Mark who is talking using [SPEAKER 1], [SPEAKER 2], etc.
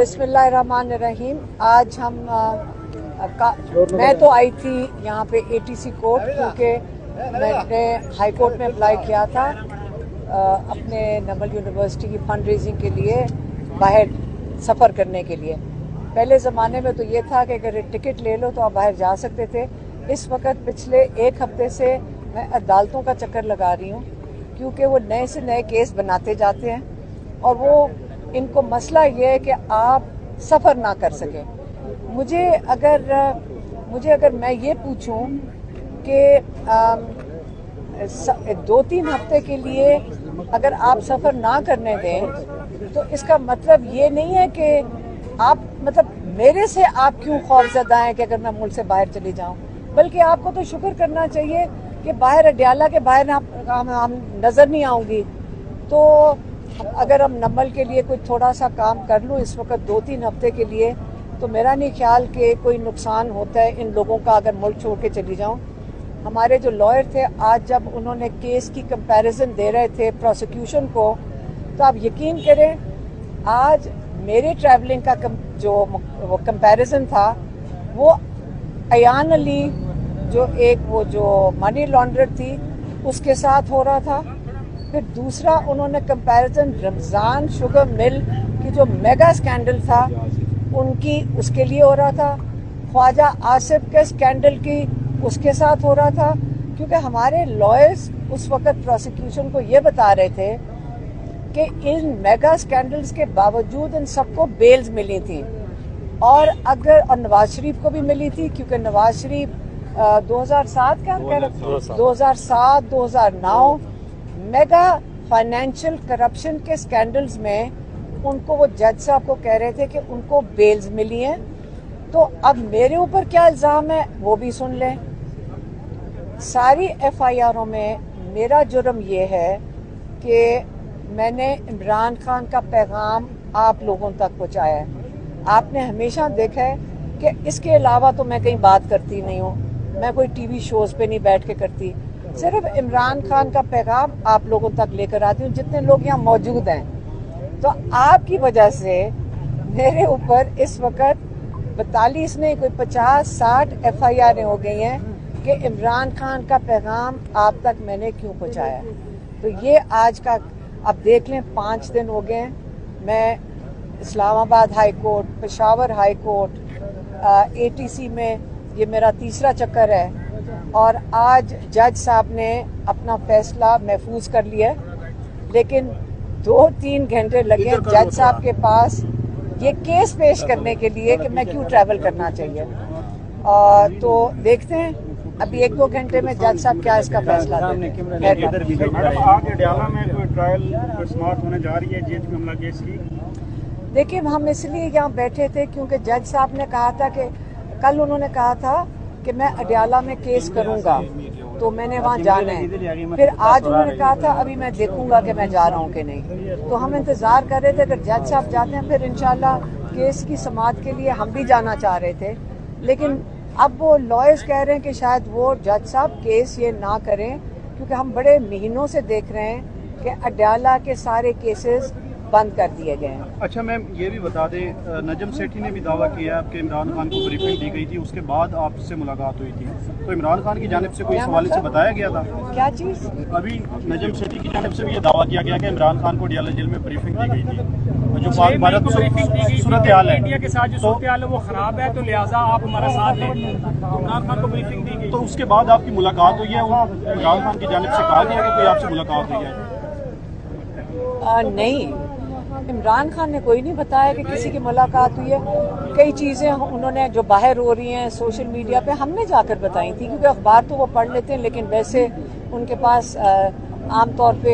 [SPEAKER 1] बिस्मिल्लाहिर्रहमानिर्रहीम। आज हम मैं तो आई थी यहाँ पे ATC कोर्ट, क्योंकि मैंने हाई कोर्ट में अप्लाई किया था अपने नमल यूनिवर्सिटी की फंड रेजिंग के लिए बाहर सफ़र करने के लिए। पहले ज़माने में तो ये था कि अगर टिकट ले लो तो आप बाहर जा सकते थे। इस वक्त पिछले एक हफ्ते से मैं अदालतों का चक्कर लगा रही हूँ, क्योंकि वो नए से नए केस बनाते जाते हैं और वो इनको मसला ये है कि आप सफ़र ना कर सकें। मुझे अगर मैं ये पूछूं कि 2-3 हफ्ते के लिए अगर आप सफ़र ना करने दें तो इसका मतलब ये नहीं है कि आप मेरे से आप क्यों खौफजदा हैं कि अगर मैं मुल्क से बाहर चली जाऊं, बल्कि आपको तो शुक्र करना चाहिए कि बाहर अडयाला के बाहर हम नज़र नहीं आऊँगी। तो अगर हम नमल के लिए कोई थोड़ा सा काम कर लूँ इस वक्त 2-3 हफ्ते के लिए, तो मेरा नहीं ख्याल कि कोई नुकसान होता है इन लोगों का अगर मुल्क छोड़ के चली जाऊँ। हमारे जो लॉयर थे, आज जब उन्होंने केस की कंपैरिजन दे रहे थे प्रोसिक्यूशन को, तो आप यकीन करें आज मेरे ट्रैवलिंग का जो वो कंपैरिजन था वो अयान अली जो मनी लॉन्ड्रर थी उसके साथ हो रहा था। फिर दूसरा उन्होंने कंपैरिजन रमज़ान शुगर मिल की जो मेगा स्कैंडल था उसके लिए हो रहा था। ख्वाजा आसिफ के स्कैंडल की उसके साथ हो रहा था, क्योंकि हमारे लॉयर्स उस वक्त प्रोसिक्यूशन को ये बता रहे थे कि इन मेगा स्कैंडल्स के बावजूद इन सबको बेल्स मिली थी और नवाज शरीफ को भी मिली थी, क्योंकि Nawaz Sharif 2007-2009 mega financial corruption के स्कैंडल्स में उनको वो जज साहब को कह रहे थे कि उनको बेल्स मिली हैं। तो अब मेरे ऊपर क्या इल्ज़ाम है वो भी सुन लें। सारी FIRों में मेरा जुर्म ये है कि मैंने इमरान खान का पैगाम आप लोगों तक पहुँचाया है। आपने हमेशा देखा है कि इसके अलावा तो मैं कहीं बात करती नहीं हूँ, मैं कोई TV शोज़ पे नहीं बैठ के करती, सिर्फ इमरान खान का पैगाम आप लोगों तक लेकर आती हूँ जितने लोग यहाँ मौजूद हैं। तो आपकी वजह से मेरे ऊपर इस वक्त 42 नहीं कोई 50-60 FIR हो गई हैं कि इमरान खान का पैगाम आप तक मैंने क्यों पहुँचाया। तो ये आज का अब देख लें 5 दिन हो गए हैं। मैं Islamabad high court, Peshawar high court, ATC में ये मेरा तीसरा चक्कर है और आज जज साहब ने अपना फैसला महफूज कर लिया, लेकिन 2-3 घंटे लगे जज साहब के पास ये केस पेश करने के लिए कि मैं क्यों ट्रैवल करना चाहिए। तो देखते हैं अभी 1-2 घंटे में जज साहब क्या इसका फैसला देते हैं। देखिए, हम इसलिए यहाँ बैठे थे क्योंकि जज साहब ने कहा था कि कल उन्होंने कहा था कि मैं अडयाला में केस करूँगा, तो मैंने वहाँ जाना है। फिर आज उन्होंने कहा था अभी मैं देखूंगा कि मैं जा रहा हूँ कि नहीं। तो हम इंतज़ार कर रहे थे अगर जज साहब जाते हैं फिर इंशाल्लाह केस की समाअत के लिए हम भी जाना चाह रहे थे, लेकिन अब वो लॉयर्स कह रहे हैं कि शायद वो जज साहब केस ये ना करें, क्योंकि हम बड़े महीनों से देख रहे हैं कि अडयाला के सारे केसेस बंद कर दिए गए हैं।
[SPEAKER 2] अच्छा मैम, ये भी बता दें, नजम सेठी ने भी दावा किया कि इमरान खान को ब्रीफिंग दी गई थी, उसके बाद आपसे मुलाकात हुई थी, तो इमरान खान की जानिब से कोई इस हवाले से बताया गया था?
[SPEAKER 1] क्या चीज़?
[SPEAKER 2] अभी नजम सेठी की जानिब से भी ये दावा किया गया कि इमरान खान को अडयाला जेल में ब्रीफिंग दी गई थी, जो भारत सूरत हाल है, इंडिया के साथ जो सूरत हाल है वो खराब है, तो लिहाजा आप हमारा साथ दें। इमरान खान को ब्रीफिंग दी गई, तो उसके बाद आपकी मुलाकात हुई है? इमरान खान की जानिब से कहा गया कि कोई आपसे मुलाकात हुई है?
[SPEAKER 1] नहीं, इमरान खान ने कोई नहीं बताया कि किसी की मुलाकात हुई है। कई चीज़ें उन्होंने जो बाहर हो रही हैं सोशल मीडिया पे हमने जाकर बताई थी, क्योंकि अखबार तो वो पढ़ लेते हैं, लेकिन वैसे उनके पास आम तौर पे